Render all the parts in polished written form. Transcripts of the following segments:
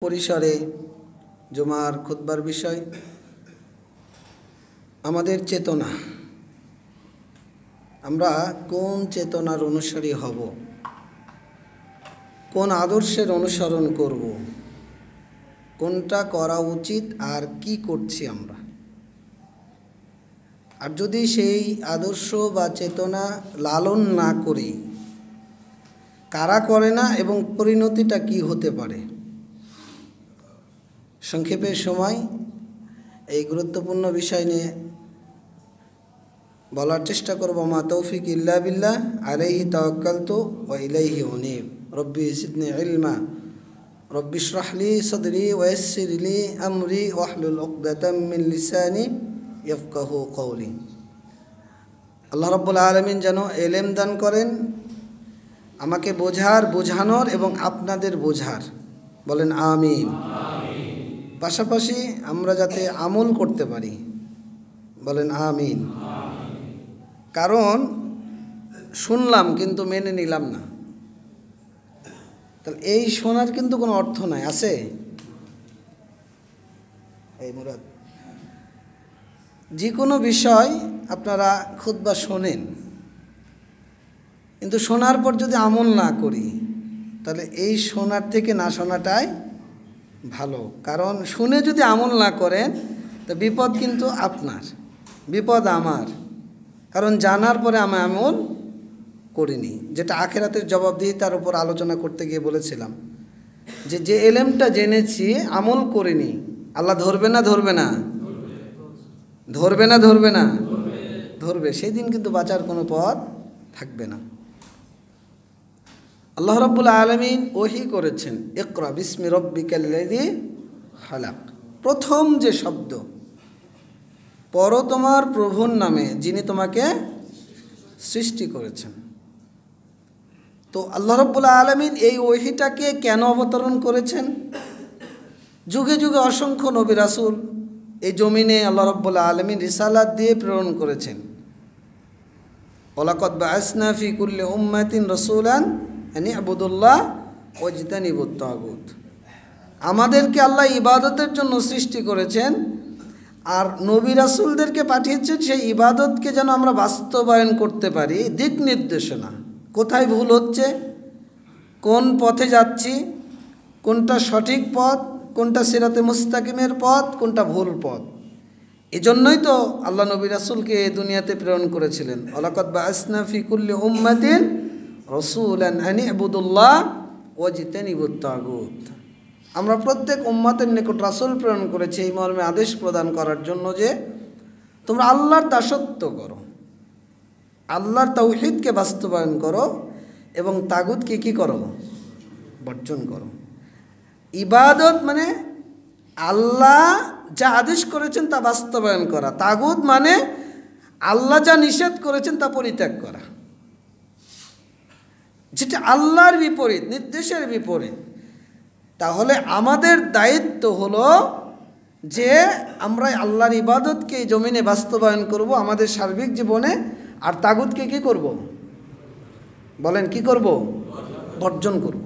পরিসরে জুমার খুতবার বিষয় আমাদের চেতনা। আমরা কোন চেতনার অনুসারী হব, কোন আদর্শের অনুসরণ করব, কোনটা করা উচিত আর কি করছি আমরা। আর যদি সেই আদর্শ বা চেতনা লালন না করি, কারা করে না এবং পরিণতিটা কি হতে পারে। সংক্ষেপে সময় এই গুরুত্বপূর্ণ বিষয় নিয়ে বলার চেষ্টা করব। মা তৌফিক ইল্লা বিল্লাহ, আলাইহি তাওয়াক্কালতু ওয়া ইলাইহি উনীব। রব্বি জিদনি ইলমা, রব্বি ইশরাহ লি সাদরি ওয়া ইয়াসসির লি আমরি ওয়াহলুল উকদাতাম মিন লিসানি ইয়াফকাহু কওলি। আল্লাহ রাব্বুল আলামিন যেন ইলম দান করেন, আমাকে বোঝানোর এবং আপনাদের বোঝার। বলেন আমিন। পাশাপাশি আমরা যাতে আমল করতে পারি। বলেন আমিন। কারণ শুনলাম কিন্তু মেনে নিলাম না, তাহলে এই শোনার কিন্তু কোনো অর্থ নাই। আছে এই মুরাদ, যে কোনো বিষয় আপনারা খুতবা শোনেন, কিন্তু শোনার পর যদি আমল না করি, তাহলে এই শোনার থেকে না শোনাটাই ভালো। কারণ শুনে যদি আমল না করেন, তো বিপদ কিন্তু আপনার, বিপদ আমার। কারণ জানার পরে আমি আমল করিনি, যেটা আখিরাতের জবাবদিহিতার উপর আলোচনা করতে গিয়ে বলেছিলাম যে এলেমটা জেনেছি আমল করিনি, আল্লাহ ধরবে না ধরবে না? ধরবে না ধরবে না? ধরবে। সেই দিন কিন্তু বাঁচার কোনো পথ থাকবে না। আল্লাহ রাব্বুল আলামিন ওহী করেছেন, ইকরা বিসমি রাব্বিকাল্লাযী খালাক। প্রথম যে শব্দ, পড়ো তোমার প্রভুর নামে যিনি তোমাকে সৃষ্টি করেছেন। তো আল্লাহ রাব্বুল আলামিন এই ওহীটাকে কেন অবতরণ করেছেন? যুগে যুগে অসংখ্য নবী রাসূল এই জমিনে আল্লাহ রাব্বুল আলামিন রিসালাত দিয়ে প্রেরণ করেছেন। ওয়ালাকাদ বাআসনা ফি কুল্লি উম্মাতিন রাসূলান আন ইবুদুল্লাহ ওয়াজতানিবুত তাগুত। আমাদেরকে আল্লাহ ইবাদতের জন্য সৃষ্টি করেছেন, আর নবী রাসূলদেরকে পাঠিয়েছেন সেই ইবাদতকে যেন আমরা বাস্তবায়ন করতে পারি। দিক নির্দেশনা, কোথায় ভুল হচ্ছে, কোন পথে যাচ্ছি, কোনটা সঠিক পথ, কোনটা সিরাতে মুস্তাকিমের পথ, কোনটা ভুল পথ। এজন্যই তো আল্লাহ নবী রাসূলকে দুনিয়াতে প্রেরণ করেছিলেন। ওয়ালাকাদ বাআসনা ফি কুল্লি উম্মাতিন রাসূলান আন ইবুদুল্লাহ ওয়াজতানিবুত তাগুত। আমরা প্রত্যেক উম্মতের নিকট রাসূল প্রেরণ করেছি এই মর্মে আদেশ প্রদান করার জন্য যে তোমরা আল্লাহর দাসত্ব করো, আল্লাহর তাওহীদকে বাস্তবায়ন করো এবং তাগুতকে কি করো? বর্জন করো। ইবাদত মানে আল্লাহ যা আদেশ করেছেন তা বাস্তবায়ন করা, তাগুত মানে আল্লাহ যা নিষেধ করেছেন তা পরিত্যাগ করা, যেটা আল্লাহর বিপরীত, নির্দেশের বিপরীত। তাহলে আমাদের দায়িত্ব হলো যে আমরা আল্লাহর ইবাদতকে এই জমিনে বাস্তবায়ন করব আমাদের সার্বিক জীবনে, আর তাগুতকে কি করব? বলেন কি করব? বর্জন করব।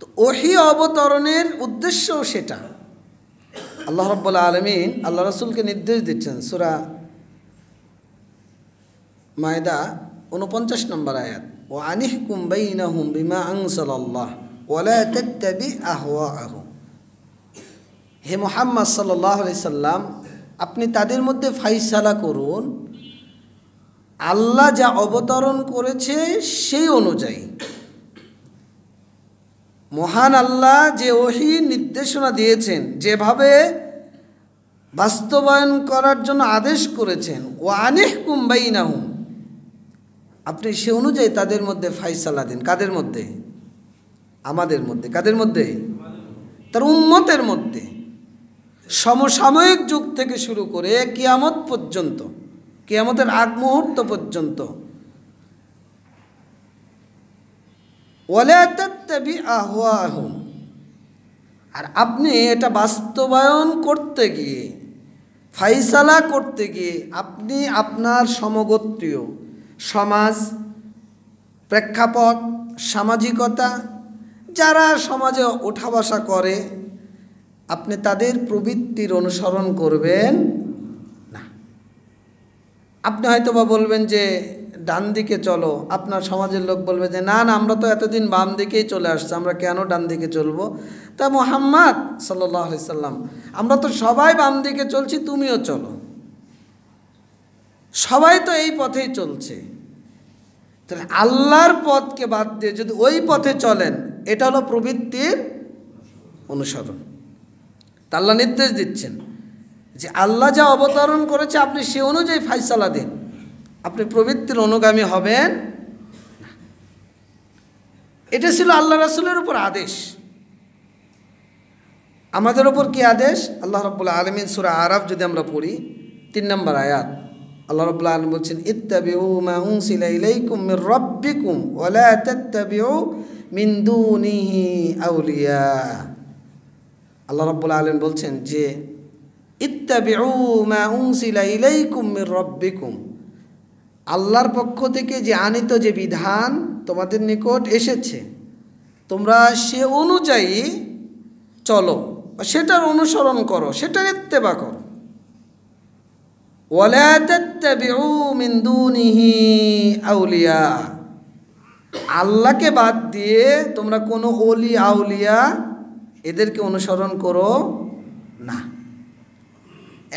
তো ওহী অবতরণের উদ্দেশ্যও সেটা। আল্লাহ রাব্বুল আলামিন আল্লাহ রাসূলকে নির্দেশ দিচ্ছেন, সূরা মায়দা 49 নম্বর আয়াত, ওয়া আনিহকুম বাইনাহুম বিমা আনজালাল্লাহ ওয়া লা তাত্তাবি আহওয়াআহুম। হে মুহাম্মদ সাল্লাল্লাহু আলাইহি সাল্লাম, আপনি তাদের মধ্যে ফাইসালা করুন আল্লাহ যা অবতরণ করেছে সেই অনুযায়ী। মহান আল্লাহ যে ওহী নির্দেশনা দিয়েছেন, যেভাবে বাস্তবায়ন করার জন্য আদেশ করেছেন, ওয়া আনিহকুম বাইনাহুম, আপনি সে অনুযায়ী তাদের মধ্যে ফাইসালা দিন। কাদের মধ্যে? আমাদের মধ্যে। কাদের মধ্যে? তার উম্মতের মধ্যে। সমসাময়িক যুগ থেকে শুরু করে কিয়ামত পর্যন্ত, কিয়ামতের আগ মুহূর্ত পর্যন্ত। ওয়ালা তাত্তাবি আহওয়াহুম, আর আপনি এটা বাস্তবায়ন করতে গিয়ে, ফাইসালা করতে গিয়ে আপনি আপনার সমগোত্রীয় সমাজ, প্রেক্ষাপট, সামাজিকতা, যারা সমাজে ওঠা বসা করে আপনি তাদের প্রবৃত্তির অনুসরণ করবেন না। আপনি হয়তো বা বলবেন যে ডান দিকে চলো, আপনার সমাজের লোক বলবে যে না না, আমরা তো এতদিন বাম দিকেই চলে আসছি, আমরা কেন ডান দিকে চলবো? তা মুহাম্মদ সাল্লাল্লাহু আলাইহি সাল্লাম, আমরা তো সবাই বাম দিকে চলছি, তুমিও চলো, সবাই তো এই পথেই চলছে। তাহলে আল্লাহর পথকে বাদ দিয়ে যদি ওই পথে চলেন, এটা হলো প্রবৃত্তির অনুসরণ। তা আল্লাহ নির্দেশ দিচ্ছেন যে আল্লাহ যা অবতরণ করেছে আপনি সে অনুযায়ী ফায়সালা দিন, আপনি প্রবৃত্তির অনুগামী হবেন না। এটা ছিল আল্লাহ রাসূলের উপর আদেশ। আমাদের উপর কি আদেশ? আল্লাহ রাব্বুল আলামিন সূরা আরাফ যদি আমরা পড়ি 3 নম্বর আয়াত, আল্লাহ রাব্বুল আলামিন বলছেন ইত্তাবিউ মা উনসিলা ইলাইকুম মির রাব্বিকুম ওয়া লা তাত্তাবিউ মিন দুনিহি আউলিয়া। আল্লাহ রাব্বুল আলামিন বলছেন যে ইত্তাবিউ মা উনসিলা ইলাইকুম মির রাব্বিকুম, আল্লাহর পক্ষ থেকে যে আনিত যে বিধান তোমাদের নিকট এসেছে তোমরা সে অনুযায়ী চলো, সেটার অনুসরণ করো, সেটার ইত্তেবা করো। ওয়ালা তাত্তাবিউ মিন দুনিহি আউলিয়া, আল্লাহকে বাদ দিয়ে তোমরা কোনো ওলি আউলিয়া এদেরকে অনুসরণ করো না।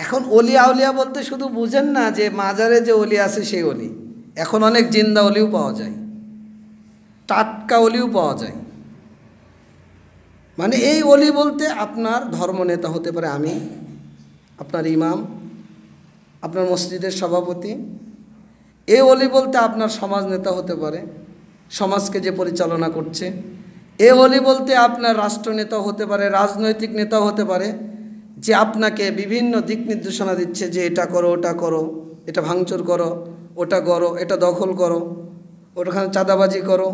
এখন অলি আউলিয়া বলতে শুধু বুঝেন না যে মাজারে যে অলি আছে সেই অলি, এখন অনেক জিন্দা অলিও পাওয়া যায়, টাটকা অলিও পাওয়া যায়। মানে এই অলি বলতে আপনার ধর্মনেতা হতে পারে আমি, আপনার ইমাম, আপনার মসজিদের সভাপতি। এই অলি বলতে আপনার সমাজ নেতা হতে পারে, সমাজকে যে পরিচালনা করছে। এই অলি বলতে আপনার রাষ্ট্রনেতা হতে পারে, রাজনৈতিক নেতা হতে পারে, যে আপনাকে বিভিন্ন দিক নির্দেশনা দিচ্ছে যে এটা করো, ওটা করো, এটা ভাঙচুর করো, ওটা করো, এটা দখল করো, ওটাখানে চাঁদাবাজি করো।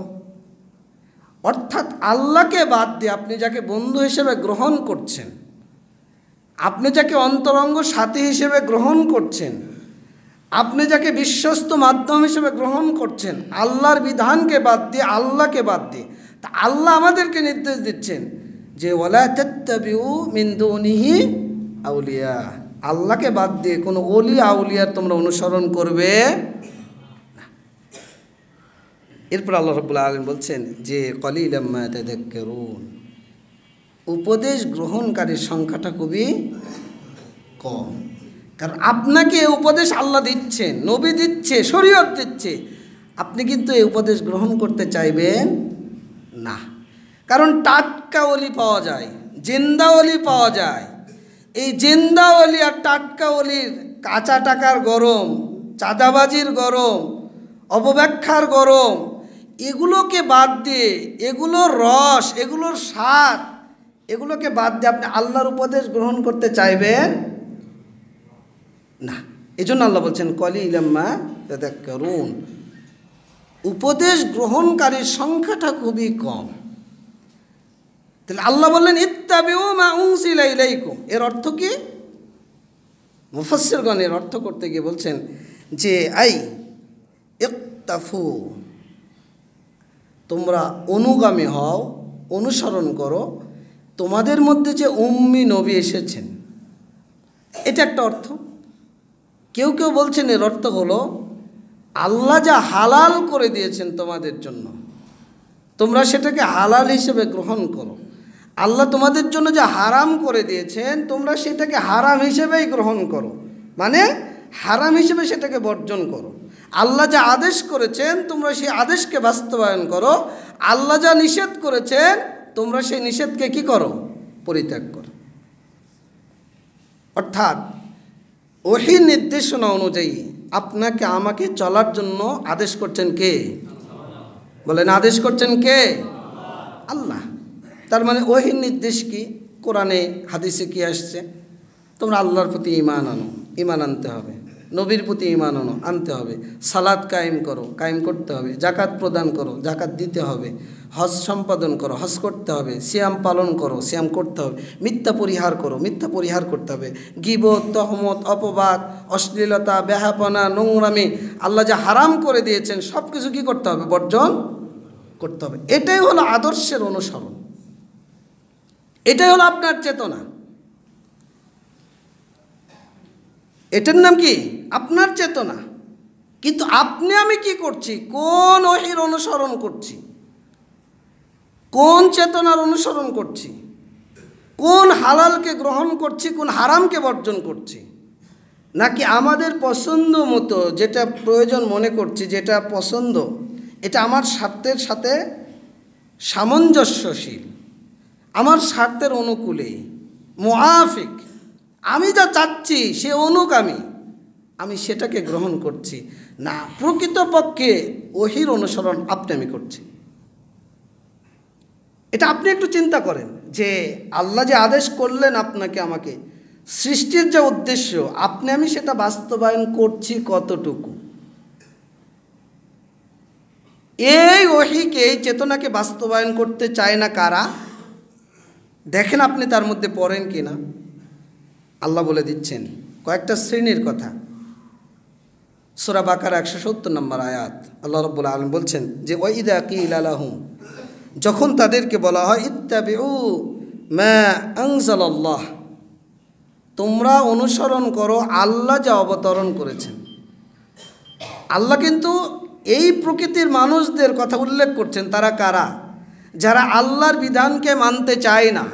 অর্থাৎ আল্লাহকে বাদ দিয়ে আপনি যাকে বন্ধু হিসেবে গ্রহণ করছেন, আপনি যাকে অন্তরঙ্গ সাথী হিসেবে গ্রহণ করছেন, আপনি যাকে বিশ্বস্ত মাধ্যম হিসেবে গ্রহণ করছেন, আল্লাহর বিধানকে বাদ দিয়ে, আল্লাহকে বাদ দিয়ে, তা আল্লাহ আমাদেরকে নির্দেশ দিচ্ছেন যে ওয়ালা তাত্তাবিউ মিন দুনিহি আউলিয়া, আল্লাহকে বাদ দিয়ে কোনো ওলি আউলিয়ার তোমরা অনুসরণ করবে না। এরপর আল্লাহ রাব্বুল আলামিন বলছেন যে কলিলাম মা তাযাক্কারুন, উপদেশ গ্রহণকারীর সংখ্যাটা খুবই কম। কারণ আপনাকে এই উপদেশ আল্লাহ দিচ্ছেন, নবী দিচ্ছে, শরীয়ত দিচ্ছে, আপনি কিন্তু এই উপদেশ গ্রহণ করতে চাইবেন না। কারণ টাটকা ওলি পাওয়া যায়, জিন্দা ওলি পাওয়া যায়। এই জিন্দা ওলি আর টাটকা ওলির কাঁচা টাকার গরম, চাঁদাবাজির গরম, অপব্যাখ্যার গরম, এগুলোকে বাদ দিয়ে, এগুলোর রস, এগুলোর স্বাদ, এগুলোকে বাদ দিয়ে আপনি আল্লাহর উপদেশ গ্রহণ করতে চাইবেন না। এই জন্য আল্লাহ বলছেন কলিলাম মা তাযাক্কারুন, উপদেশ গ্রহণকারীর সংখ্যাটা খুবই কম। তাহলে আল্লাহ বললেন ইত্তাবিউ মা উনসিলা ইলাইকুম, এর অর্থ কি? মুফাসসিরগণ এর অর্থ করতে গিয়ে বলছেন যে আই ইক্তাফু, তোমরা অনুগামী হও, অনুসরণ করো তোমাদের মধ্যে যে উম্মি নবী এসেছেন, এটা একটা অর্থ। কেউ কেউ বলছেন এর অর্থ হলো আল্লাহ যা হালাল করে দিয়েছেন তোমাদের জন্য, তোমরা সেটাকে হালাল হিসেবে গ্রহণ করো। আল্লাহ তোমাদের জন্য যা হারাম করে দিয়েছেন তোমরা সেটাকে হারাম হিসেবেই গ্রহণ করো, মানে হারাম হিসেবে সেটাকে বর্জন করো। আল্লাহ যা আদেশ করেছেন তোমরা সেই আদেশকে বাস্তবায়ন করো, আল্লাহ যা নিষেধ করেছেন তোমরা সেই নিষেধকে কি করো? পরিত্যাগ করো। অর্থাৎ ওহী নির্দেশনা অনুযায়ী আপনাকে আমাকে চলার জন্য আদেশ করছেন কে? বলেন, আদেশ করছেন কে? আল্লাহ। তার মানে ওহীর নির্দেশ কি? কোরআনে হাদিসে কি আসছে? তোমরা আল্লাহর প্রতি ঈমান আনো, ঈমান আনতে হবে। নবীর প্রতি ঈমান আনো, আনতে হবে। সালাত কায়েম করো, কায়েম করতে হবে। যাকাত প্রদান করো, যাকাত দিতে হবে। হজ সম্পাদন করো, হজ করতে হবে। সিয়াম পালন করো, সিয়াম করতে হবে। মিথ্যা পরিহার করো, মিথ্যা পরিহার করতে হবে। গীবত, তহমত, অপবাদ, অশ্লীলতা, বেহাপনা, নোংরামি, আল্লাহ যা হারাম করে দিয়েছেন সব কিছু কী করতে হবে? বর্জন করতে হবে। এটাই হলো আদর্শের অনুসরণ, এটাই হলো আপনার চেতনা। এটার নাম কি? আপনার চেতনা। কিন্তু আপনি আমি কি করছি? কোন ওহীর অনুসরণ করছি? কোন চেতনার অনুসরণ করছি? কোন হালালকে গ্রহণ করছি, কোন হারামকে বর্জন করছি? নাকি আমাদের পছন্দ মতো যেটা প্রয়োজন মনে করছি, যেটা পছন্দ, এটা আমার স্বার্থের সাথে সামঞ্জস্যশীল, আমার স্বার্থের অনুকূলে, মুআফিক, আমি যা চাচ্ছি সে অনুগামী, আমি সেটাকে গ্রহণ করছি না প্রকৃতপক্ষে ওহীর অনুসরণ আপনি আমি করছি? এটা আপনি একটু চিন্তা করেন যে আল্লাহ যে আদেশ করলেন আপনাকে আমাকে, সৃষ্টির যে উদ্দেশ্য, আপনি আমি সেটা বাস্তবায়ন করছি কতটুকু? এই ওহীকে, এই চেতনাকে বাস্তবায়ন করতে চায় না কারা? দেখেন আপনি তার মধ্যে পড়েন কি না। আল্লাহ বলে দিচ্ছেন কয়েকটা শ্রেণীর কথা। সূরা বাকারা 170 নম্বর আয়াত, আল্লাহ রাব্বুল আলামিন বলছেন যে ওয়াইদা কিলা লাহুম, যখন তাদেরকে বলা হয় ইত্তাবিউ মা আনজালাল্লাহ, তোমরা অনুসরণ করো আল্লাহ যা অবতরণ করেছেন। আল্লাহ কিন্তু এই প্রকৃতির মানুষদের কথা উল্লেখ করছেন। তারা কারা? যারা আল্লাহর বিধানকে মানতে চায় না,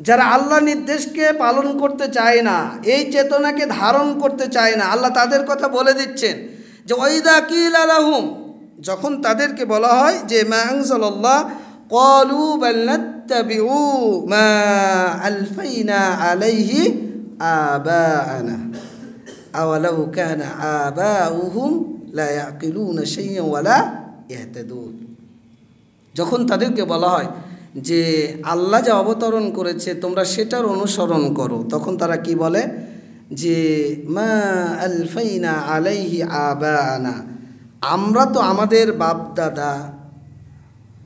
যারা আল্লাহর নির্দেশকে পালন করতে চায় না, এই চেতনাকে ধারণ করতে চায় না। আল্লাহ তাদের কথা বলে দিচ্ছেন যে ওয়াইদা কিলা লাহুম, যখন তাদেরকে বলা হয় যে মা আনজালাল্লাহ ক্বালু বাল নাত্তাবিউ মা আলফাইনা আলাইহি আবাআনা আওয়ালাউ কানা আবাউহুম লা ইয়াকিলুনা শাইয়্যান ওয়ালা ইয়াহতাদুন। যখন তাদেরকে বলা হয় যে আল্লাহ যা অবতরণ করেছে তোমরা সেটার অনুসরণ করো, তখন তারা কি বলে যে মা আলফাইনা আলাইহি আবাআনা, আমরা তো আমাদের বাপদাদা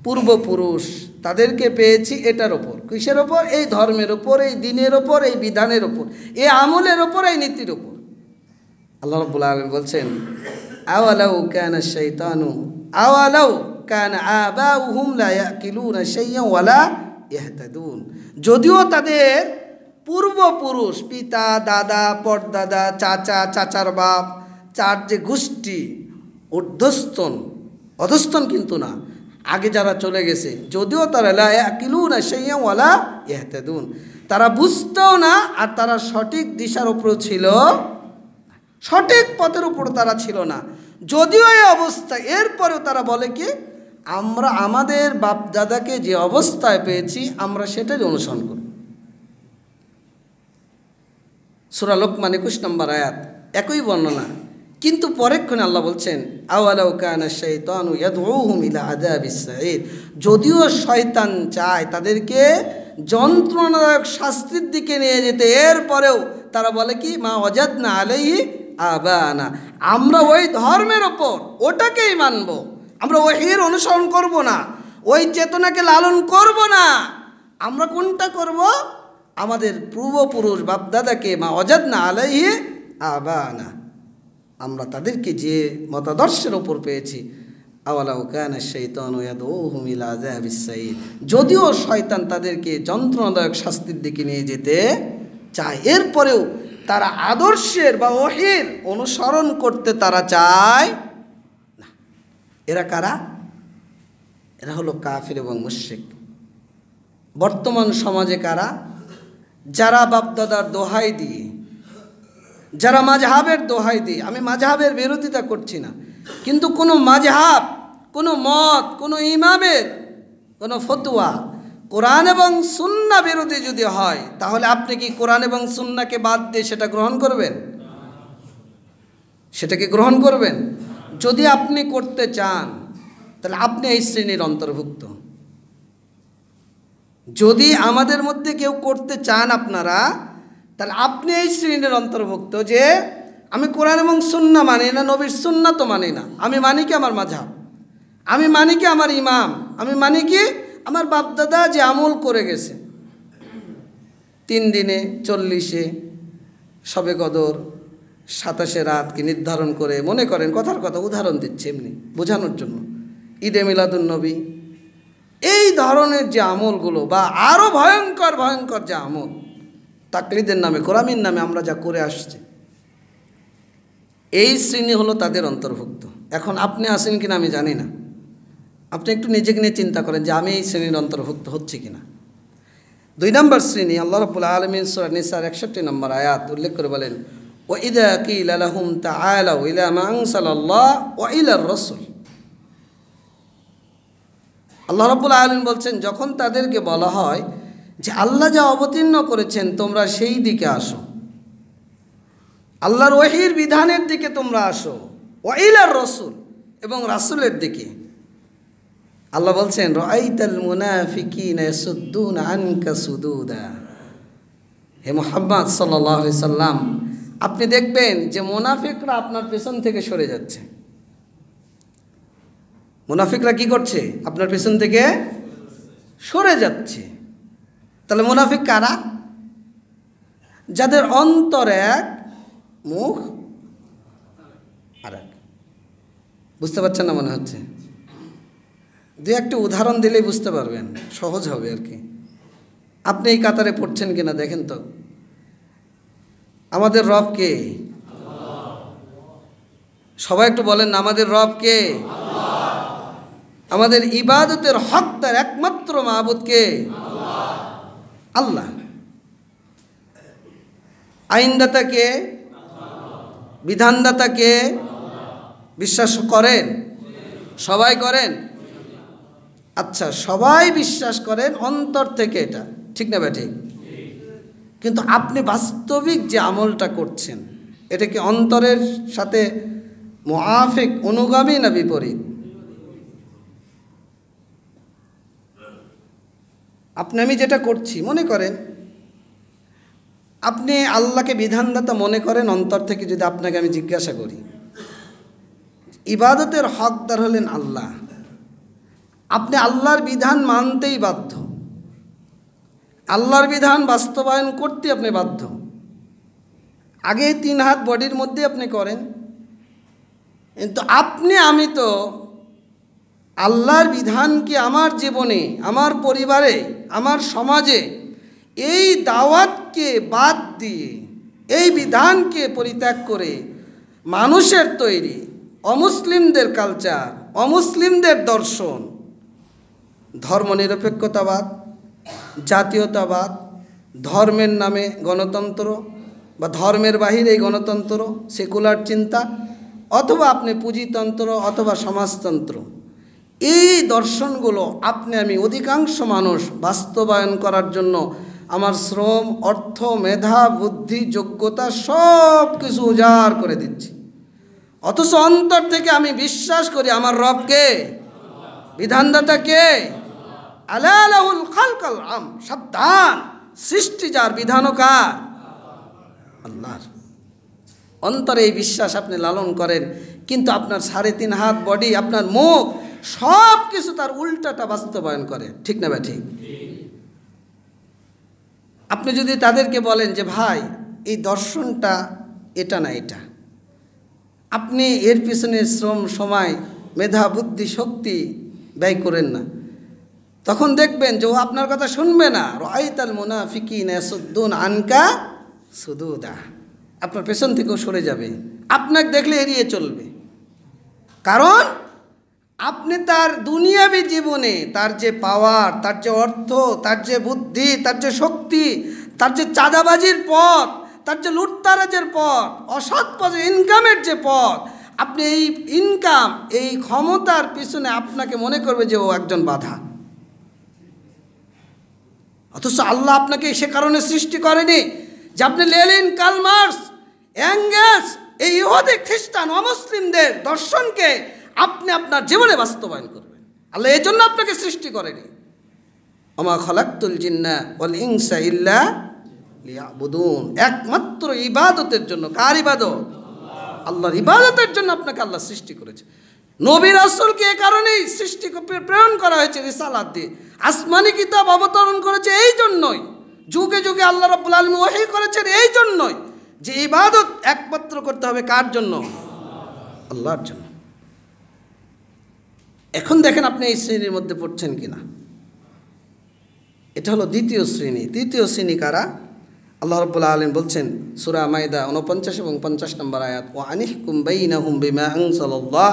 পূর্বপুরুষ তাদেরকে পেয়েছি এটার ওপর। কিসের ওপর? এই ধর্মের ওপর, এই দ্বীনের ওপর, এই বিধানের ওপর, এই আমলের ওপর, এই নীতির ওপর। আল্লাহ রাব্বুল আলামিন বলছেন আওয়ালাউ কানা শাইতানু আওয়ালাউ কানা আবাউহুম লা ইয়াকিলুনা শাইয়্যান ওয়ালা ইয়াহতাদুন, যদিও তাদের পূর্বপুরুষ, পিতা, দাদা, পরদাদা, চাচা, চাচার বাপ, চার যে গোষ্ঠী ঊর্ধ্বস্তন, অধস্তন কিন্তু না, আগে যারা চলে গেছে, যদিও তারা লা ইয়াকিলুনা শাইয়্যান ওয়ালা ইয়াহতাদুন, তারা বুঝতেও না আর তারা সঠিক দিশার উপর ছিল, সঠিক পথের উপর তারা ছিল না। যদিও এই অবস্থা, এরপরেও তারা বলে কি আমরা আমাদের বাপ দাদাকে যে অবস্থায় পেয়েছি আমরা সেটাই অনুসরণ করি। সূরা লোকমান 21 নম্বর আয়াত, একই বর্ণনা, কিন্তু পরেক্ষণে আল্লাহ বলছেন আওয়ালাউ কানা শাইতানু ইয়াদউহুম ইলা আযাবিস সাঈর, যদিও শয়তান চায় তাদেরকে যন্ত্রণাদায়ক শাস্তির দিকে নিয়ে যেতে, এরপরেও তারা বলে কি মা ওয়াজাদনা আলাইহি আবানা, আমরা ওই ধর্মের ওপর ওটাকেই মানব, আমরা ওহীর অনুসরণ করব না, ওই চেতনাকে লালন করব না। আমরা কোনটা করব? আমাদের পূর্বপুরুষ বাপদাদাকে মা ওয়াজাদনা আলাইহি আবানা, আমরা তাদেরকে যে মতাদর্শের ওপর পেয়েছি। আওয়ালাউ কানা শাইতানু ইয়াদউহুম ইলা আযাবিস সাঈর, যদিও শয়তান তাদেরকে যন্ত্রণাদায়ক শাস্তির দিকে নিয়ে যেতে চায়, এরপরেও তারা আদর্শের বা ওহীর অনুসরণ করতে তারা চায় না। এরা কারা? এরা হলো কাফির এবং মুশরিক। বর্তমান সমাজে কারা? যারা বাপদাদার দোহাই দিয়ে, যারা মাযহাবের দোহাই দিয়ে, আমি মাযহাবের বিরোধিতা করছি না, কিন্তু কোনো মাযহাব, কোনো মত, কোনো ইমামের কোনো ফতোয়া কোরআন এবং সুন্নাহ বিরোধী যদি হয়, তাহলে আপনি কি কোরআন এবং সুন্নাহকে বাদ দিয়ে সেটা গ্রহণ করবেন? সেটাকে গ্রহণ করবেন? যদি আপনি করতে চান তাহলে আপনি এই শ্রেণীর অন্তর্ভুক্ত। যদি আমাদের মধ্যে কেউ করতে চান আপনারা, তাহলে আপনি এই শ্রেণীর অন্তর্ভুক্ত যে আমি কোরআন এবং সুন্নাহ মানি না, নবীর সুন্নাহ তো মানি না, আমি মানি কি আমার মাযহাব, আমি মানি কি আমার ইমাম, আমি মানি কি আমার বাপদাদা যে আমল করে গেছে, 3 দিনে 40-এ শবে কদর 27-এ রাতকে নির্ধারণ করে, মনে করেন কথার কথা উদাহরণ দিচ্ছে এমনি বোঝানোর জন্য, ঈদে মিলাদুন্নবী, এই ধরনের যে আমলগুলো বা আরও ভয়ঙ্কর ভয়ঙ্কর যে আমল তাকলিদের নামে, কোরআনের নামে আমরা যা করে আসছি, এই শ্রেণী হলো তাদের অন্তর্ভুক্ত। এখন আপনি আসেন কিনা আমি জানি না, আপনি একটু নিজেকে নিয়ে চিন্তা করেন যে আমি এই শ্রেণীর অন্তর্ভুক্ত হচ্ছি কিনা। 2 নম্বর শ্রেণী আল্লাহ রাব্বুল আলামিন সূরা নিসার 61 নম্বর আয়াত উল্লেখ করে বলেন, ওয়া ইযা কিলা লাহুম তাআলাউ ইলা মা আনসালাল্লাহ ওয়া ইলার রাসূল। আল্লাহ রাব্বুল আলামিন বলছেন, যখন তাদেরকে বলা হয় যে আল্লাহ যা অবতীর্ণ করেছেন তোমরা সেই দিকে আসো, আল্লাহর ওহীর বিধানের দিকে তোমরা আসো, ওয়া ইলার রাসূল, এবং রাসূলের দিকে। আল্লাহ বলছেন, রাআইতাল মুনাফিকিনা ইয়াসুদ্দুনা আনকা সুদুদা। হে মুহাম্মদ সাল্লাল্লাহু আলাইহি সাল্লাম, আপনি দেখবেন যে মুনাফিকরা আপনার পেছন থেকে সরে যাচ্ছে। মুনাফিকরা কি করছে? আপনার পেছন থেকে সরে যাচ্ছে। তাহলে মুনাফিক কারা? যাদের অন্তর এক, মুখ আরেক। বুঝতে পারছেন না মনে হচ্ছে? 2-1টি উদাহরণ দিলেই বুঝতে পারবেন, সহজ হবে আর কি। আপনি এই কাতারে পড়ছেন কিনা দেখেন তো। আমাদের রব কে? সবাই একটু বলেন না, আমাদের রব কে? আমাদের ইবাদতের হকদার একমাত্র মাবুদ কে? আল্লাহ। আইনদাতা কে? বিধানদাতা কে? বিশ্বাস করেন? সবাই করেন? আচ্ছা, সবাই বিশ্বাস করেন অন্তর থেকে, এটা ঠিক না ঠিক? কিন্তু আপনি বাস্তবিক যে আমলটা করছেন এটা কি অন্তরের সাথে মুআফিক, অনুগামী না বিপরীত? আপনি আমি যেটা করছি, মনে করেন আপনি আল্লাহকে বিধানদাতা মনে করেন অন্তর থেকে। যদি আপনাকে আমি জিজ্ঞাসা করি, ইবাদতের হকদার হলেন আল্লাহ, আপনি আল্লাহর বিধান মানতেই বাধ্য, আল্লাহর বিধান বাস্তবায়ন করতে আপনি বাধ্য। আগে 3 হাত বডির মধ্যে আপনি করেন, কিন্তু আপনি আমি তো আল্লাহর বিধানকে আমার জীবনে, আমার পরিবারে, আমার সমাজে এই দাওয়াতকে বাদ দিয়ে, এই বিধানকে পরিত্যাগ করে মানুষের তৈরি অমুসলিমদের কালচার, অমুসলিমদের দর্শন, ধর্মনিরপেক্ষতাবাদ, জাতীয়তাবাদ, ধর্মের নামে গণতন্ত্র বা ধর্মের বাহিরে এই গণতন্ত্র, সেকুলার চিন্তা, অথবা আপনি পুঁজিতন্ত্র অথবা সমাজতন্ত্র, এই দর্শনগুলো আপনি আমি অধিকাংশ মানুষ বাস্তবায়ন করার জন্য আমার শ্রম, অর্থ, মেধা, বুদ্ধি, যোগ্যতা সব কিছু উজাড় করে দিচ্ছি। অথচ অন্তর থেকে আমি বিশ্বাস করি আমার রবকে, বিধানদাতাকে। আলা লাহুল খালকাল আম, সাবধান, সৃষ্টি যার, বিধানও কার? আল্লাহর। অন্তরে এই বিশ্বাস আপনি লালন করেন, কিন্তু আপনার 3.5 হাত বডি, আপনার মুখ, সব কিছু তার উল্টাটা বাস্তবায়ন করে, ঠিক না ভাই? ঠিক। আপনি যদি তাদেরকে বলেন যে ভাই এই দর্শনটা এটা না এটা, আপনি এর পিছনে শ্রম, সময়, মেধা, বুদ্ধি, শক্তি ব্যয় করেন না, তখন দেখবেন যে ও আপনার কথা শুনবে না। রাআইতাল মুনাফিকিনা ইয়াসুদ্দুনা আনকা সুদুদা, আপনার পেছন থেকেও সরে যাবে, আপনাকে দেখলে এড়িয়ে চলবে। কারণ আপনি তার দুনিয়াবী জীবনে তার যে পাওয়ার, তার যে অর্থ, তার যে বুদ্ধি, তার যে শক্তি, তার যে চাঁদাবাজির পথ, তার যে লুটতারাজের পথ, অসৎ পথে ইনকামের যে পথ, আপনি এই ইনকাম, এই ক্ষমতার পিছনে আপনাকে মনে করবে যে ও একজন বাধা। অথচ আল্লাহ আপনাকে সে কারণে সৃষ্টি করেনি যে আপনি লেনিন, কার্ল মার্কস, এঙ্গেলস, এই ইহুদি, খ্রিস্টান, অমুসলিমদের দর্শনকে আপনি আপনার জীবনে বাস্তবায়ন করবেন। আল্লাহ এই জন্য আপনাকে সৃষ্টি করেনি। ওমা খালাকতুল জিন্না ওয়াল ইনসা ইল্লা লিয়াবুদুন, একমাত্র ইবাদতের জন্য। কার ইবাদত? আল্লাহর ইবাদতের জন্য আপনাকে আল্লাহ সৃষ্টি করেছে। নবী রাসূলকে এই কারণেই সৃষ্টি প্রেরণ করা হয়েছে রিসালাত দিয়ে, আসমানি কিতাব অবতরণ করেছে এই জন্যই, যুগে যুগে আল্লাহ রাব্বুল আলামিন ওহী করেছেন এই জন্যই, যে ইবাদত একমাত্র করতে হবে কার জন্য? আল্লাহর জন্য। এখন দেখেন আপনি এই শ্রেণীর মধ্যে পড়ছেন কিনা। এটা হলো দ্বিতীয় শ্রেণী। তৃতীয় শ্রেণী কারা? আল্লাহ রাব্বুল আলামিন বলছেন সূরা মাইদা 49 এবং 50 নম্বর আয়াত, ওয়া আনিহকুম বাইনাহুম বিমা আনজালাল্লাহ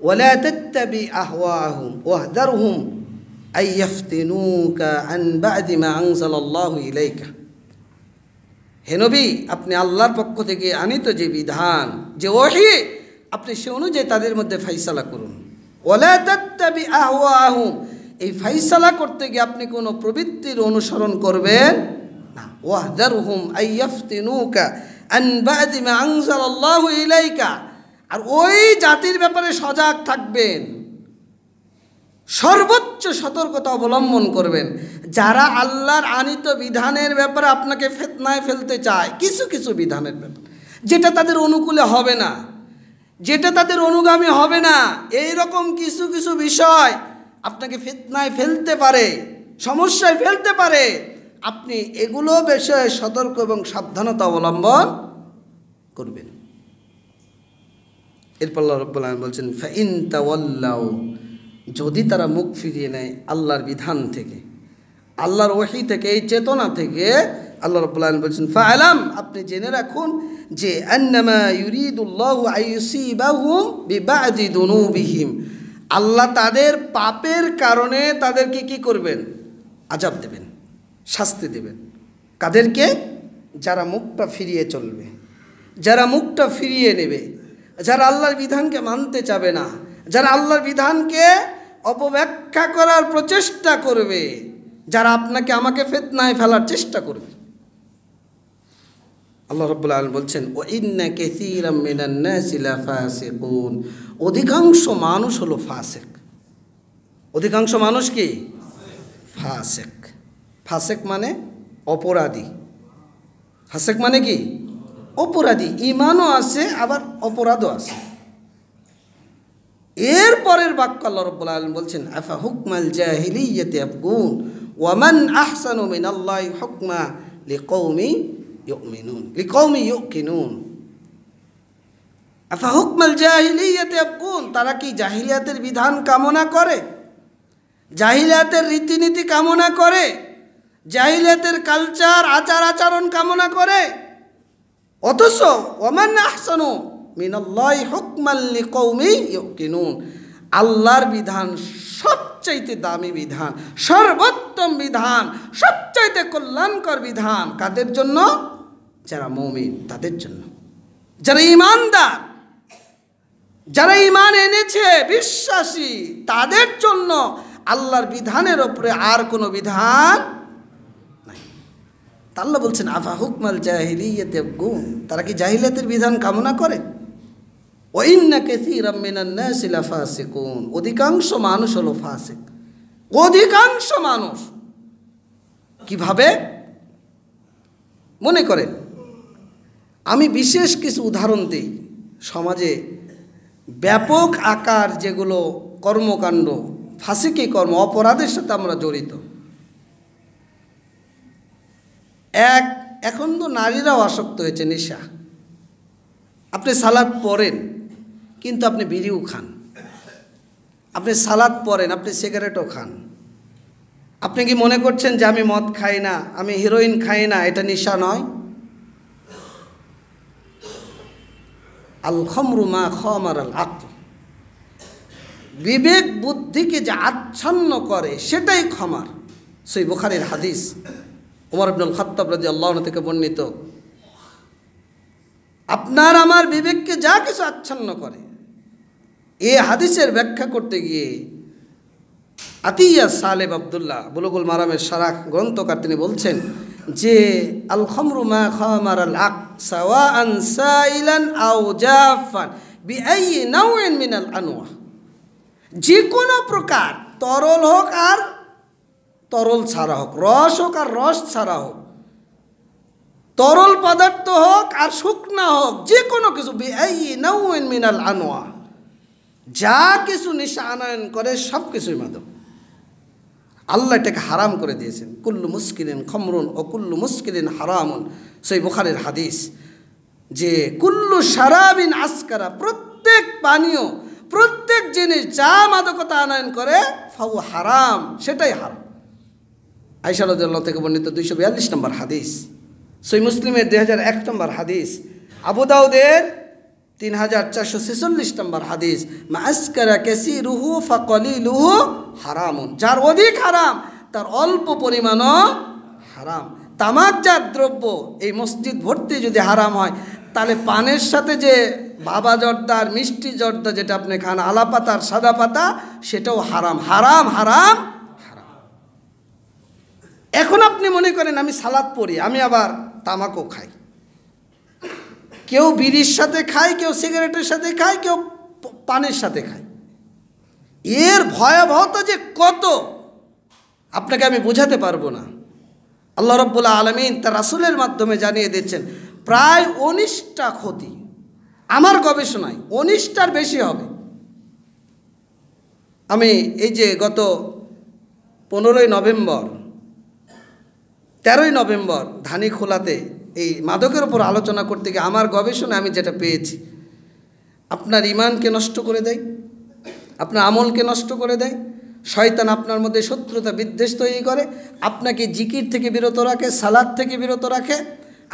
ওয়া লা তাত্তাবি আহওয়াহুম ওয়াহদারহুম আই ইয়াফতিনুকা আন বা'দি মা আনজালাল্লাহু ইলাইকা। হে নবী, আপনি আল্লাহর পক্ষ থেকে আনিত যে বিধান, যে ওহী, আপনি সে অনুযায়ী তাদের মধ্যে ফাইসালা করুন। ওয়া লা তাত্তাবি আহওয়াহুম, এই ফাইসালা করতে গিয়ে আপনি কোনো প্রবৃত্তির অনুসরণ করবেন না। ওয়াহদারহুম আই ইয়াফতিনুকা আন বা'দি মা আনজালাল্লাহু ইলাইকা, আর ওই জাতির ব্যাপারে সজাগ থাকবেন, সর্বোচ্চ সতর্কতা অবলম্বন করবেন যারা আল্লাহর আনিত বিধানের ব্যাপারে আপনাকে ফিতনায় ফেলতে চায়। কিছু কিছু বিধানের ব্যাপারে যেটা তাদের অনুকূলে হবে না, যেটা তাদের অনুগামী হবে না, এই রকম কিছু কিছু বিষয় আপনাকে ফিতনায় ফেলতে পারে, সমস্যায় ফেলতে পারে। আপনি এগুলো বিষয়ে সতর্ক এবং সাবধানতা অবলম্বন করবেন। এরপর আল্লাহ রাব্বুল আলামিন বলছেন, ফাইন তাওয়াল্লাউ, যদি তারা মুখ ফিরিয়ে নেয় আল্লাহর বিধান থেকে, আল্লাহর ওহী থেকে, এই চেতনা থেকে, আল্লাহ রাব্বুল আলামিন বলছেন ফাআলাম, আপনি জেনে রাখুন যে আন্নামা ইউরিদুল্লাহু আইয়ুসিবাহুম বিবাদি দুনুবিহিম, আল্লাহ তাদের পাপের কারণে তাদেরকে কি করবেন? আযাব দেবেন, শাস্তি দেবেন। কাদেরকে? যারা মুখটা ফিরিয়ে চলবে, যারা মুখটা ফিরিয়ে নেবে, যারা আল্লাহর বিধানকে মানতে চাবে না, যারা আল্লাহর বিধানকে অপব্যাখ্যা করার প্রচেষ্টা করবে, যারা আপনাকে আমাকে ফিতনায় ফেলার চেষ্টা করবে। আল্লাহ রাব্বুল আলামিন বলছেন, ওয়া ইন্না কাসীরাম মিনান নাসি লাফাসিকুন, অধিকাংশ মানুষ হলো ফাসিক। অধিকাংশ মানুষ কি? ফাসিক। ফাসিক মানে অপরাধী। ফাসিক মানে কি? অপরাধী। ঈমানও আছে আবার অপরাধও আছে। এর পরের বাক্য আল্লাহ রাব্বুল আলামিন বলছেন, আফা হুকমাল জাহিলিয়াতি ইয়াবগুন ওয়া মান আহসানু মিনাল্লাহি হুকমা লিকওমি ইউমিনুন লিকওমি ইউকিনুন। আফা হুকমাল জাহিলিয়াতি ইয়াবগুন, তারা কি জাহিলিয়াতের বিধান কামনা করে? জাহিলিয়াতের রীতিনীতি কামনা করে? জাহিলিয়াতের কালচার, আচার আচরণ কামনা করে? অথচ ওয়া মান আহসানু মিনাল্লাহি হুকমান লিকওমি ইউকিনুন, আল্লাহর বিধান সবচাইতে দামি বিধান, সর্বোত্তম বিধান, সবচাইতে কল্যাণকর বিধান কাদের জন্য? যারা মুমিন, তাদের জন্য, যারা ঈমানদার, যারা ঈমান এনেছে, বিশ্বাসী, তাদের জন্য আল্লাহর বিধানের ওপরে আর কোনো বিধান নাই। আল্লাহ বলছেন, আফা হুকমাল জাহিলিয়াতি ইয়াবগুন, তারা কি জাহিলিয়াতের বিধান কামনা করে? ওয়া ইন্না কাসীরাম মিনান নাসি লাফাসিকুন, অধিকাংশ মানুষ হলো ফাসিক। অধিকাংশ মানুষ কিভাবে? মনে করেন, আমি বিশেষ কিছু উদাহরণ দিই। সমাজে ব্যাপক আকার যেগুলো কর্মকাণ্ড, ফাসিকি কর্ম, অপরাধের সাথে আমরা জড়িত। এখন তো নারীরাও আসক্ত হয়েছে নেশা। আপনি সালাত পড়েন কিন্তু আপনি বিড়িও খান, আপনি সালাত পড়েন, আপনি সিগারেটও খান। আপনি কি মনে করছেন যে আমি মদ খাই না, আমি হিরোইন খাই না, এটা নেশা নয়? আল খামরু মা খামার আল আকল, বিবেক বুদ্ধিকে যে আচ্ছন্ন করে সেটাই খামার। সহিহ বুখারীর হাদিস, ওমর ইবনুল খাত্তাব রাদিয়াল্লাহু আনহু থেকে বর্ণিত। আপনার আমার বিবেককে যা কিছু আচ্ছন্ন করে, এই হাদিসের ব্যাখ্যা করতে গিয়ে আতিয়া সালেব আব্দুল্লাহ বুলুগুল মারামের শারাহ গ্রন্থকার তিনি বলছেন যে আল খামরু মা খামার আল আক সাওয়াআন সাইলান আও জাফান বিআই নাওইন মিনাল আনওয়া, যে কোনো প্রকার তরল হোক আর তরল ছাড়া হোক, রস হোক আর রস ছাড়া হোক, তরল পদার্থ হোক আর শুকনা হোক, যে কোনো কিছু বিআই নাওইন মিনাল আনওয়া, যা কিছু নেশা আনয়ন করে সব কিছুই মাদক। আল্লাহ এটাকে হারাম করে দিয়েছেন। কুল্লু মুস্কিরিন খমরুন ও কুল্লু মুস্কিরিন হারামুন, সহিহ বুখারীর হাদিস যে কুল্লু শারাবিন আসকারা, প্রত্যেক পানীয়, প্রত্যেক জিনিস যা মাদকতা আনয়ন করে ফাউ হারাম, সেটাই হারাম। আয়েশা রাদিয়াল্লাহু থেকে বর্ণিত 242 নম্বর হাদিস, সহিহ মুসলিমের 2001 নম্বর হাদিস, আবু দাউদের 3446 নম্বর হাদিস, মা আসকারা কাসীরুহু ফাকালিলুহু হারামুন, যার অধিক হারাম তার অল্প পরিমাণও হারাম। তামাকজাত দ্রব্য এই মসজিদ ভর্তি যদি হারাম হয়, তাহলে পানের সাথে যে বাবা জর্দার মিষ্টি জর্দা যেটা আপনি খান, আলা পাতার সাদা পাতা, সেটাও হারাম হারাম হারাম হারাম। এখন আপনি মনে করেন আমি সালাদ পড়ি, আমি আবার তামাকও খাই। কেউ বিড়ির সাথে খায়, কেউ সিগারেটের সাথে খায়, কেউ পানের সাথে খায়। এর ভয়াবহতা যে কত আপনাকে আমি বোঝাতে পারবো না। আল্লাহ রাব্বুল আলামিন তার রাসূলের মাধ্যমে জানিয়ে দিচ্ছেন প্রায় 19টা ক্ষতি, আমার গবেষণায় 19টার বেশি হবে। আমি এই যে গত 15ই নভেম্বর 13ই নভেম্বর ধানীখোলাতে এই মাদকের উপর আলোচনা করতে গিয়ে আমার গবেষণায় আমি যেটা পেয়েছি, আপনার ঈমানকে নষ্ট করে দেয়, আপনার আমলকে নষ্ট করে দেয়। শয়তান আপনার মধ্যে শত্রুতা বিদ্বেষ তৈরি করে, আপনাকে জিকির থেকে বিরত রাখে, সালাত থেকে বিরত রাখে,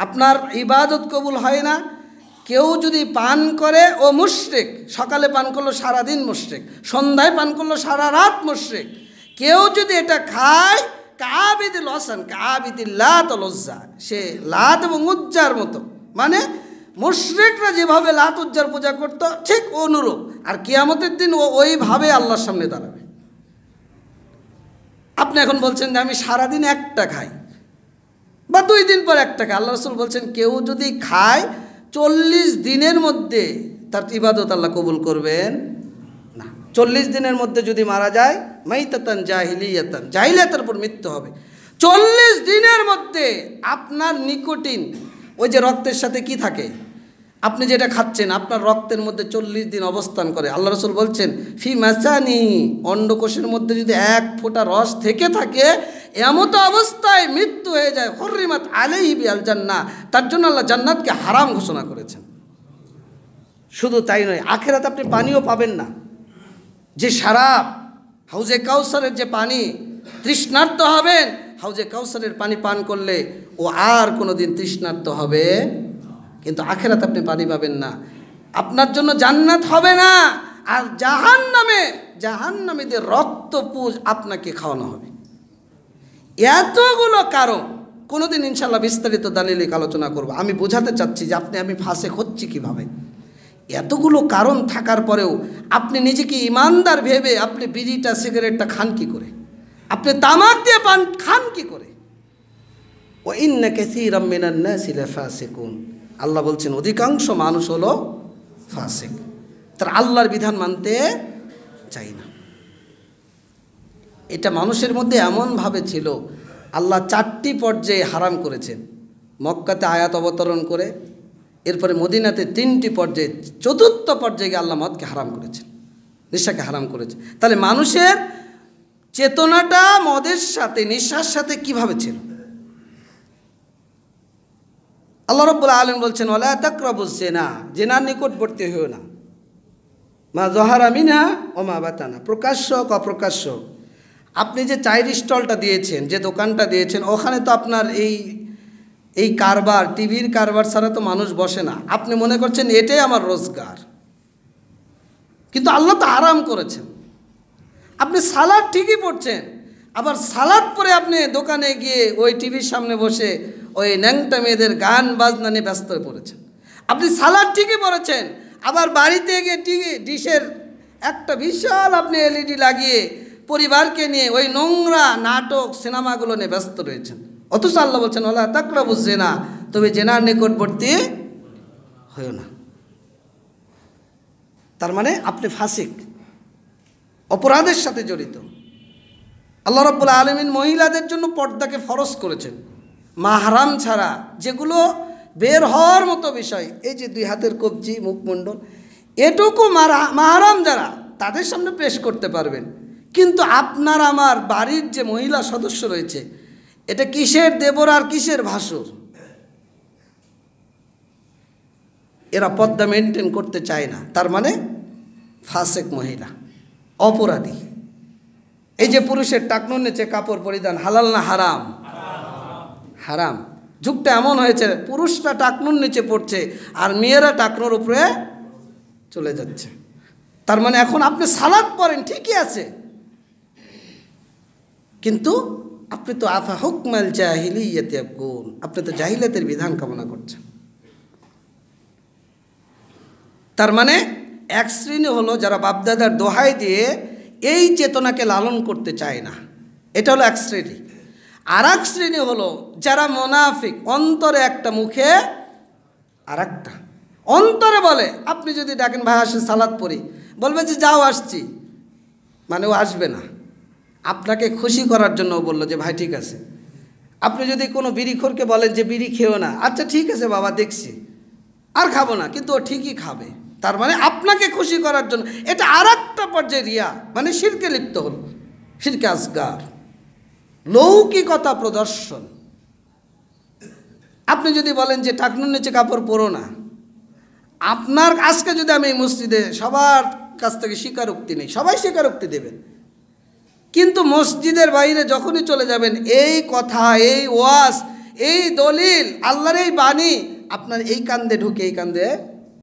আপনার ইবাদত কবুল হয় না। কেউ যদি পান করে ও মুশরিক, সকালে পান করলো সারাদিন মুশরিক, সন্ধ্যায় পান করলো সারা রাত মুশরিক। কেউ যদি এটা খায় কাবিদিল হাসান কাবিদিল লাত ওয়াল উজ্জা, সে লাত এবং উজ্জার মতো, মানে মুশরিকরা যেভাবে লাত উজ্জার পূজা করতো ঠিক অনুরূপ, আর কিয়ামতের দিন ও ওইভাবে আল্লাহর সামনে দাঁড়াবে। আপনি এখন বলছেন যে আমি সারাদিন একটা খাই বা 2 দিন পর একটা খাই। আল্লাহ রাসূল বলছেন কেউ যদি খায় 40 দিনের মধ্যে তার ইবাদত আল্লাহ কবুল করবেন না। 40 দিনের মধ্যে যদি মারা যায় মাইতাতান জাহিলিয়াতান, জাহিলিয়াতের উপর মৃত্যু হবে। 40 দিনের মধ্যে আপনার নিকোটিন, ওই যে রক্তের সাথে কি থাকে, আপনি যেটা খাচ্ছেন আপনার রক্তের মধ্যে 40 দিন অবস্থান করে। আল্লাহ রাসূল বলছেন ফি মাসানি, অন্ডকোষের মধ্যে যদি 1 ফোঁটা রস থেকে থাকে, এমতো অবস্থায় মৃত্যু হয়ে যায়, হুররিমাত আলাইহি বিল জান্নাহ, তার জন্য আল্লাহ জান্নাতকে হারাম ঘোষণা করেছেন। শুধু তাই নয়, আখিরাতে আপনি পানিও পাবেন না। যে শরাব, হাউজে কাউসারের যে পানি, তৃষ্ণার্ত হবেন, হাউজে কাউসারের পানি পান করলে ও আর কোনোদিন তৃষ্ণার্ত হবে, কিন্তু আখিরাতে আপনি পানি পাবেন না। আপনার জন্য জান্নাত হবে না, আর জাহান্নামীদের রক্তপুঁজ আপনাকে খাওয়ানো হবে। এতগুলো কারণ, কোনোদিন ইনশাআল্লাহ বিস্তারিত দালিলিক আলোচনা করব। আমি বোঝাতে চাচ্ছি যে আমি ফাসেক হচ্ছি কীভাবে। এতগুলো কারণ থাকার পরেও আপনি নিজেকে ইমানদার ভেবে আপনি বিড়িটা সিগারেটটা খান কি করে, আপনি তামাক দিয়ে পান খান কি করে। ওয়া ইন্না কাসীরাম মিনান নাসি লাফাসিকুন, আল্লাহ বলছেন অধিকাংশ মানুষ হলো ফাসিক, তারা আল্লাহর বিধান মানতে চায় না। এটা মানুষের মধ্যে এমনভাবে ছিল, আল্লাহ 4টি পর্যায়ে হারাম করেছেন। মক্কাতে আয়াত অবতরণ করে, এরপরে মদিনাতে 3টি পর্যায়ে, 4র্থ পর্যায়ে আল্লাহ মদকে হারাম করেছেন, নেশাকে হারাম করেছেন। তাহলে মানুষের চেতনাটা মদের সাথে, নেশার সাথে কিভাবে ছিল। আল্লাহ রাব্বুল আলামিন বলছেন ওয়ালা তাকরাবুজ জিনা, জিনার নিকটবর্তী হইও না। মা যাহারা মিনহা ওয়া মা বাতানা, প্রকাশ্য অপ্রকাশ্য। আপনি যে চায়ের স্টলটা দিয়েছেন, যে দোকানটা দিয়েছেন, ওখানে তো আপনার এই কারবার, টিভির কারবার ছাড়া তো মানুষ বসে না। আপনি মনে করছেন এটাই আমার রোজগার, কিন্তু আল্লাহ তো আরাম করেছেন। আপনি সালাদ ঠিকই পড়ছেন, আবার সালাদ পরে আপনি দোকানে গিয়ে ওই টিভির সামনে বসে ওই ন্যাংটা মেয়েদের গান বাজনা নিয়ে ব্যস্ত হয়ে পড়েছেন। আপনি সালাদ ঠিকই পড়েছেন, আবার বাড়িতে গিয়ে ডিশের একটা বিশাল আপনি এলইডি লাগিয়ে পরিবারকে নিয়ে ওই নোংরা নাটক সিনেমাগুলো নিয়ে ব্যস্ত রয়েছেন। অথচ আল্লাহ বলছেন ওয়ালা তাকরাবুজ জিনা, তবে জেনার নিকটবর্তী হয়ো না। তার মানে আপনি ফাসিক, অপরাধের সাথে জড়িত। আল্লাহ রাব্বুল আলামিন মহিলাদের জন্য পর্দাকে ফরজ করেছেন, মাহরাম ছাড়া যেগুলো বের হওয়ার মতো বিষয়, এই যে 2 হাতের কবজি, মুখমণ্ডল, এটুকু মাহরাম যারা, তাদের সামনে পেশ করতে পারবেন। কিন্তু আপনার আমার বাড়ির যে মহিলা সদস্য রয়েছে, এটা কিসের দেবর আর কিসের ভাসুর, এরা পর্দা মেনটেন করতে চায় না। তার মানে ফাসেক মহিলা, অপরাধী। এই যে পুরুষের টাকনুর নিচে কাপড় পরিধান হালাল না হারাম? হারাম। যুগটা এমন হয়েছে পুরুষরা টাকনুর নিচে পড়ছে আর মেয়েরা টাকনুর উপরে চলে যাচ্ছে। তার মানে এখন আপনি সালাত পড়েন ঠিকই আছে, কিন্তু আপনি তো আফা হুকমাল জাহিলিয়াতি ইয়াবগুন, আপনি তো জাহিলিয়াতের বিধান কামনা করছেন। তার মানে এক শ্রেণী হলো যারা বাপদাদার দোহাই দিয়ে এই চেতনাকে লালন করতে চায় না, এটা হলো এক শ্রেণী। আর এক শ্রেণী হলো যারা মুনাফিক, অন্তরে একটা মুখে আর একটা। অন্তরে বলে, আপনি যদি ডাকেন ভাই আসে সালাত পড়ি, বলবে যে যাও আসছি, মানে ও আসবে না। আপনাকে খুশি করার জন্য বললো যে ভাই ঠিক আছে। আপনি যদি কোনো বিড়িখোরকে বলেন যে বিড়ি খেও না, আচ্ছা ঠিক আছে বাবা দেখছি, আর খাবো না, কিন্তু ও ঠিকই খাবে। তার মানে আপনাকে খুশি করার জন্য। এটা আর একটা পর্যায়ে রিয়া, মানে শিরকে লিপ্ত হল, শিরকে আসগার, লৌকিকতা প্রদর্শন। আপনি যদি বলেন যে টাকনুর নিচে কাপড় পরো না, আপনার আজকে যদি আমি এই মসজিদে সবার কাছ থেকে স্বীকারোক্তি নেই, সবাই স্বীকারোক্তি দেবেন, কিন্তু মসজিদের বাইরে যখনই চলে যাবেন এই কথা, এই ওয়াজ, এই দলিল, আল্লাহর এই বাণী আপনার এই কান্দে ঢুকে এই কান্দে